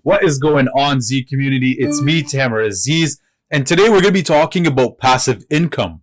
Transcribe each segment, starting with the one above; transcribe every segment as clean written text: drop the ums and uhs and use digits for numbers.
What is going on, Z community? It's me, Tamer Azizz, and today we're going to be talking about passive income.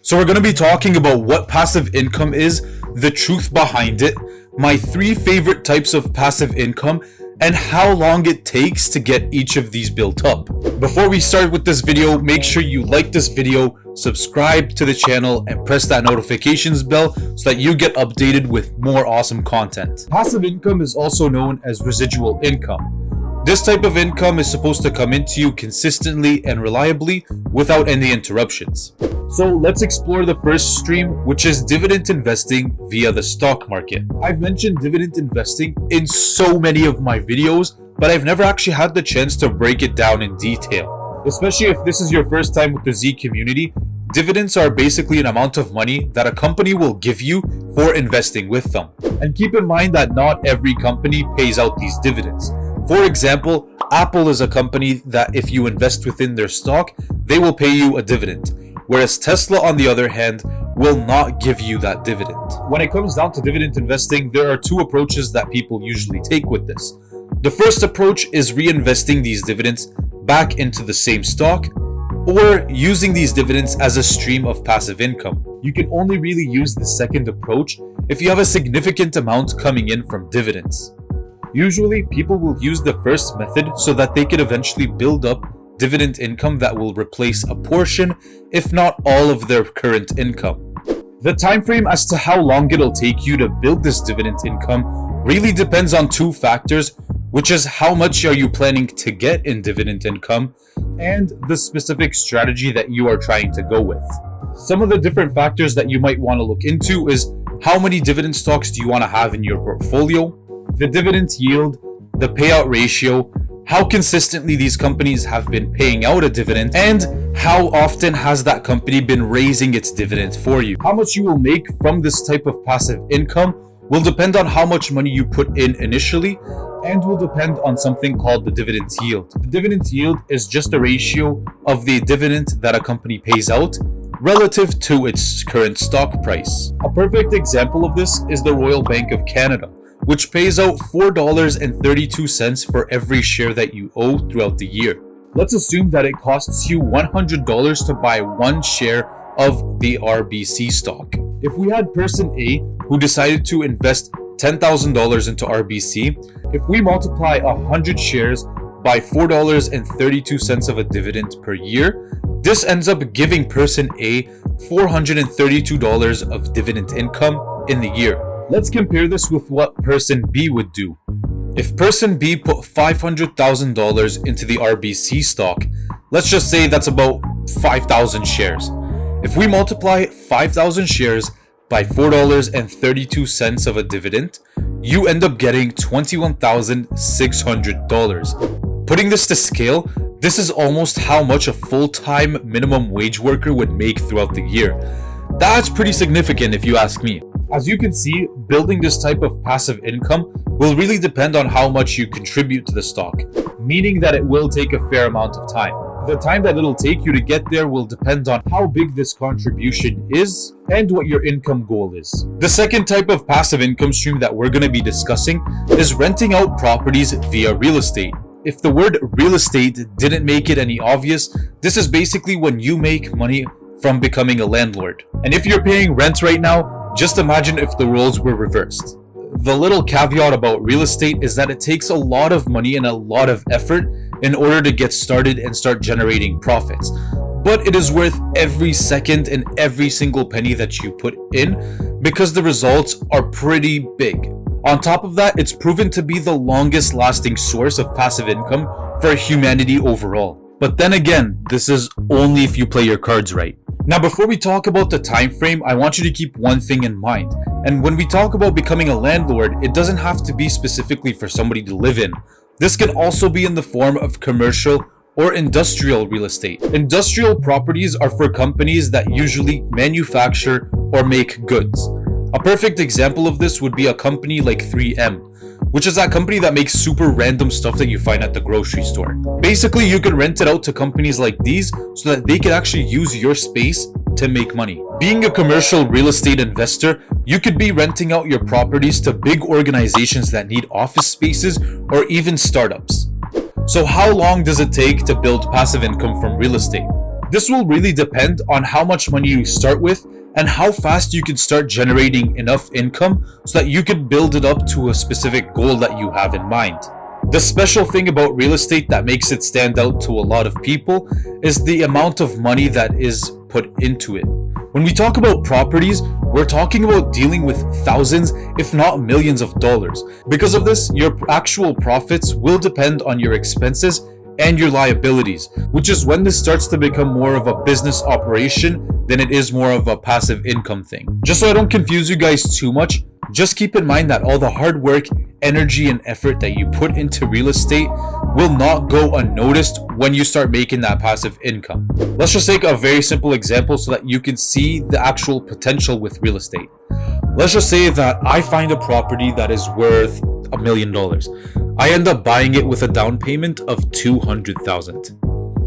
So we're going to be talking about what passive income is, the truth behind it, my 3 favorite types of passive income, and how long it takes to get each of these built up. Before we start with this video, make sure you like this video, subscribe to the channel, and press that notifications bell so that you get updated with more awesome content. Passive income is also known as residual income. This type of income is supposed to come into you consistently and reliably without any interruptions. So let's explore the first stream, which is dividend investing via the stock market. I've mentioned dividend investing in so many of my videos, but I've never actually had the chance to break it down in detail. Especially if this is your first time with the Z community, dividends are basically an amount of money that a company will give you for investing with them. And keep in mind that not every company pays out these dividends. For example, Apple is a company that if you invest within their stock, they will pay you a dividend. Whereas Tesla, on the other hand, will not give you that dividend. When it comes down to dividend investing, there are 2 approaches that people usually take with this. The first approach is reinvesting these dividends back into the same stock, or using these dividends as a stream of passive income. You can only really use the second approach if you have a significant amount coming in from dividends. Usually, people will use the first method so that they can eventually build up dividend income that will replace a portion, if not all, of their current income. The time frame as to how long it'll take you to build this dividend income really depends on 2 factors, which is how much are you planning to get in dividend income and the specific strategy that you are trying to go with. Some of the different factors that you might want to look into is how many dividend stocks do you want to have in your portfolio, the dividend yield, the payout ratio, how consistently these companies have been paying out a dividend, and how often has that company been raising its dividend for you. How much you will make from this type of passive income will depend on how much money you put in initially, and will depend on something called the dividend yield. The dividend yield is just a ratio of the dividend that a company pays out relative to its current stock price. A perfect example of this is the Royal Bank of Canada, which pays out $4.32 for every share that you owe throughout the year. Let's assume that it costs you $100 to buy 1 share of the RBC stock. If we had person A who decided to invest $10,000 into RBC, if we multiply 100 shares by $4.32 of a dividend per year, this ends up giving person A $432 of dividend income in the year. Let's compare this with what person B would do. If person B put $500,000 into the RBC stock, let's just say that's about 5,000 shares. If we multiply 5,000 shares by $4.32 of a dividend, you end up getting $21,600. Putting this to scale, this is almost how much a full-time minimum wage worker would make throughout the year. That's pretty significant if you ask me. As you can see, building this type of passive income will really depend on how much you contribute to the stock, meaning that it will take a fair amount of time. The time that it'll take you to get there will depend on how big this contribution is and what your income goal is. The second type of passive income stream that we're going to be discussing is renting out properties via real estate. If the word real estate didn't make it any obvious, this is basically when you make money from becoming a landlord. And if you're paying rent right now, just imagine if the roles were reversed. The little caveat about real estate is that it takes a lot of money and a lot of effort in order to get started and start generating profits. But it is worth every second and every single penny that you put in because the results are pretty big. On top of that, it's proven to be the longest lasting source of passive income for humanity overall. But then again, this is only if you play your cards right. Now, before we talk about the time frame, I want you to keep one thing in mind. And when we talk about becoming a landlord, it doesn't have to be specifically for somebody to live in. This can also be in the form of commercial or industrial real estate. Industrial properties are for companies that usually manufacture or make goods. A perfect example of this would be a company like 3M. which is that company that makes super random stuff that you find at the grocery store. Basically, you can rent it out to companies like these so that they can actually use your space to make money. Being a commercial real estate investor, you could be renting out your properties to big organizations that need office spaces or even startups. So how long does it take to build passive income from real estate? This will really depend on how much money you start with and how fast you can start generating enough income so that you can build it up to a specific goal that you have in mind. The special thing about real estate that makes it stand out to a lot of people is the amount of money that is put into it. When we talk about properties, we're talking about dealing with thousands, if not millions of dollars. Because of this, your actual profits will depend on your expenses and your liabilities, which is when this starts to become more of a business operation than it is more of a passive income thing. Just so I don't confuse you guys too much, just keep in mind that all the hard work, energy, and effort that you put into real estate will not go unnoticed when you start making that passive income. Let's just take a very simple example so that you can see the actual potential with real estate. Let's just say that I find a property that is worth $1 million. I end up buying it with a down payment of $200,000.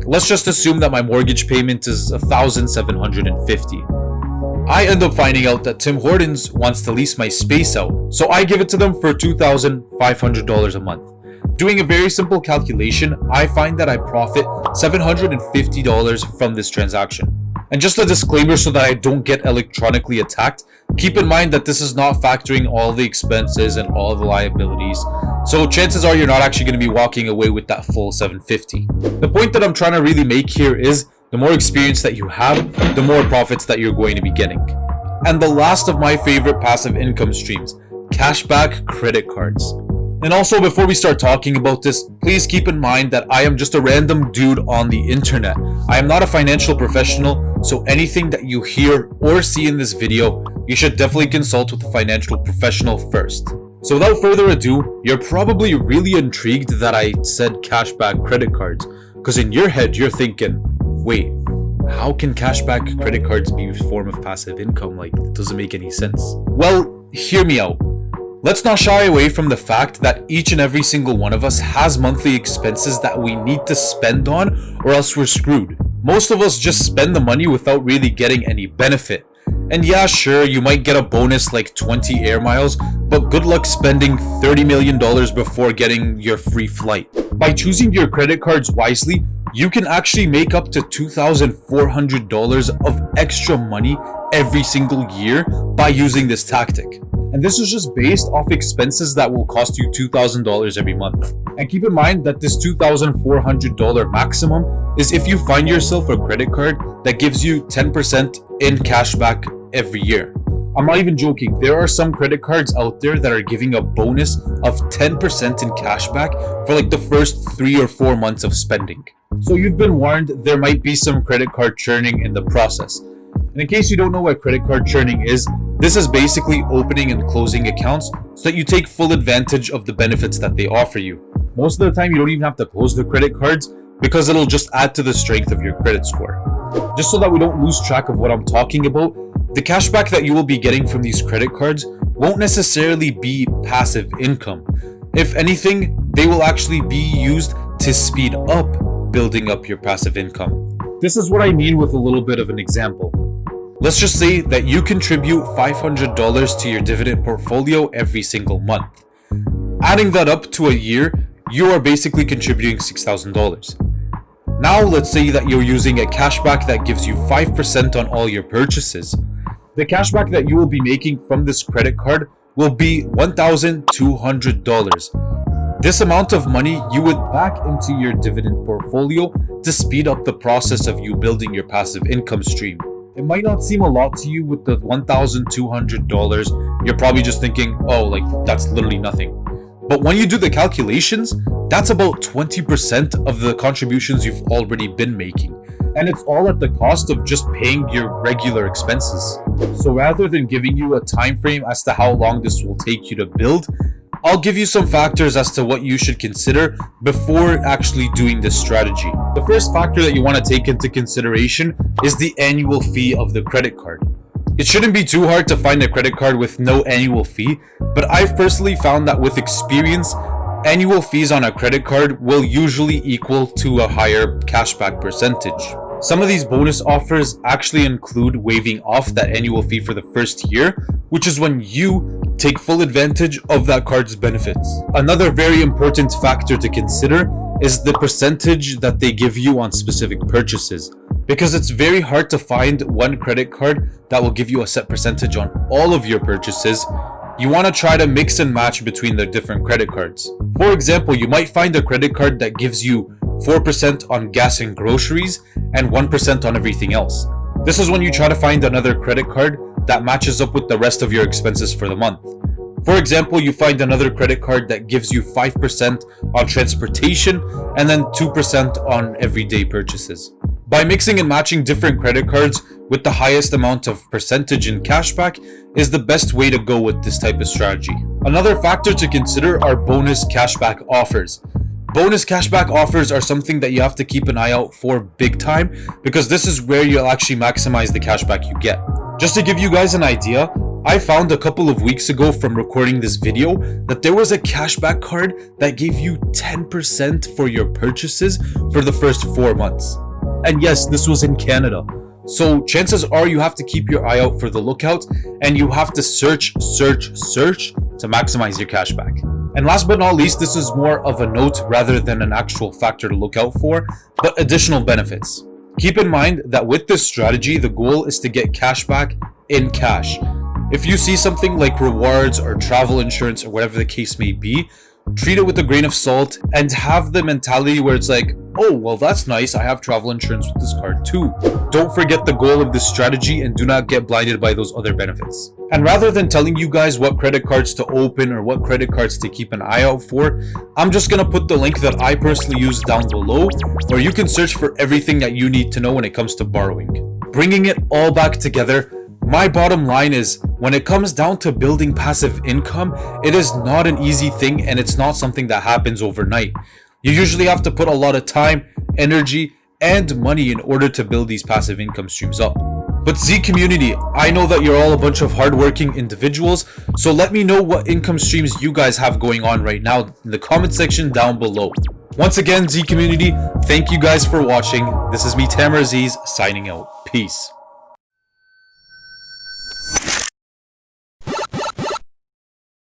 Let's just assume that my mortgage payment is $1,750. I end up finding out that Tim Hortons wants to lease my space out, so I give it to them for $2,500 a month. Doing a very simple calculation, I find that I profit $750 from this transaction. And just a disclaimer so that I don't get electronically attacked, keep in mind that this is not factoring all the expenses and all the liabilities. So chances are you're not actually going to be walking away with that full $750. The point that I'm trying to really make here is the more experience that you have, the more profits that you're going to be getting. And the last of my favorite passive income streams, cashback credit cards. And also, before we start talking about this, please keep in mind that I am just a random dude on the internet. I am not a financial professional, so anything that you hear or see in this video, you should definitely consult with a financial professional first. So without further ado, you're probably really intrigued that I said cashback credit cards, because in your head, you're thinking, wait, how can cashback credit cards be a form of passive income? Like, it doesn't make any sense. Well, hear me out. Let's not shy away from the fact that each and every single one of us has monthly expenses that we need to spend on, or else we're screwed. Most of us just spend the money without really getting any benefit. And yeah, sure, you might get a bonus like 20 air miles, but good luck spending $30 million before getting your free flight. By choosing your credit cards wisely, you can actually make up to $2,400 of extra money every single year by using this tactic. And this is just based off expenses that will cost you $2,000 every month. And keep in mind that this $2,400 maximum is if you find yourself a credit card that gives you 10% in cash back every year. I'm not even joking. There are some credit cards out there that are giving a bonus of 10% in cash back for like the first 3 or 4 months of spending. So you've been warned there might be some credit card churning in the process. And in case you don't know what credit card churning is, this is basically opening and closing accounts so that you take full advantage of the benefits that they offer you. Most of the time, you don't even have to close the credit cards because it'll just add to the strength of your credit score. Just so that we don't lose track of what I'm talking about, the cashback that you will be getting from these credit cards won't necessarily be passive income. If anything, they will actually be used to speed up building up your passive income. This is what I mean with a little bit of an example. Let's just say that you contribute $500 to your dividend portfolio every single month. Adding that up to a year, you are basically contributing $6,000. Now let's say that you're using a cashback that gives you 5% on all your purchases. The cashback that you will be making from this credit card will be $1,200. This amount of money you would back into your dividend portfolio to speed up the process of you building your passive income stream. It might not seem a lot to you with the $1,200. You're probably just thinking, oh, like that's literally nothing. But when you do the calculations, that's about 20% of the contributions you've already been making. And it's all at the cost of just paying your regular expenses. So rather than giving you a time frame as to how long this will take you to build, I'll give you some factors as to what you should consider before actually doing this strategy. The first factor that you want to take into consideration is the annual fee of the credit card. It shouldn't be too hard to find a credit card with no annual fee, but I've personally found that with experience, annual fees on a credit card will usually equal to a higher cashback percentage. Some of these bonus offers actually include waiving off that annual fee for the first year, which is when you take full advantage of that card's benefits. Another very important factor to consider is the percentage that they give you on specific purchases, because it's very hard to find one credit card that will give you a set percentage on all of your purchases. You want to try to mix and match between the different credit cards. For example, you might find a credit card that gives you 4% on gas and groceries and 1% on everything else. This is when you try to find another credit card that matches up with the rest of your expenses for the month. For example, you find another credit card that gives you 5% on transportation and then 2% on everyday purchases. By mixing and matching different credit cards with the highest amount of percentage in cashback is the best way to go with this type of strategy. Another factor to consider are bonus cashback offers. Bonus cashback offers are something that you have to keep an eye out for big time, because this is where you'll actually maximize the cashback you get. Just to give you guys an idea, I found a couple of weeks ago from recording this video that there was a cashback card that gave you 10% for your purchases for the first 4 months. And yes, this was in Canada. So chances are you have to keep your eye out for the lookout, and you have to search to maximize your cashback. And last but not least, this is more of a note rather than an actual factor to look out for, but additional benefits. Keep in mind that with this strategy, the goal is to get cashback in cash. If you see something like rewards or travel insurance or whatever the case may be, treat it with a grain of salt and have the mentality where it's like, oh, well, that's nice. I have travel insurance with this card too. Don't forget the goal of this strategy and do not get blinded by those other benefits. And rather than telling you guys what credit cards to open or what credit cards to keep an eye out for, I'm just going to put the link that I personally use down below, where you can search for everything that you need to know when it comes to borrowing. Bringing it all back together, my bottom line is, when it comes down to building passive income, it is not an easy thing, and it's not something that happens overnight. You usually have to put a lot of time, energy, and money in order to build these passive income streams up. But Z community, I know that you're all a bunch of hardworking individuals, so let me know what income streams you guys have going on right now in the comment section down below. Once again, Z community, thank you guys for watching. This is me, Azizz, signing out. Peace.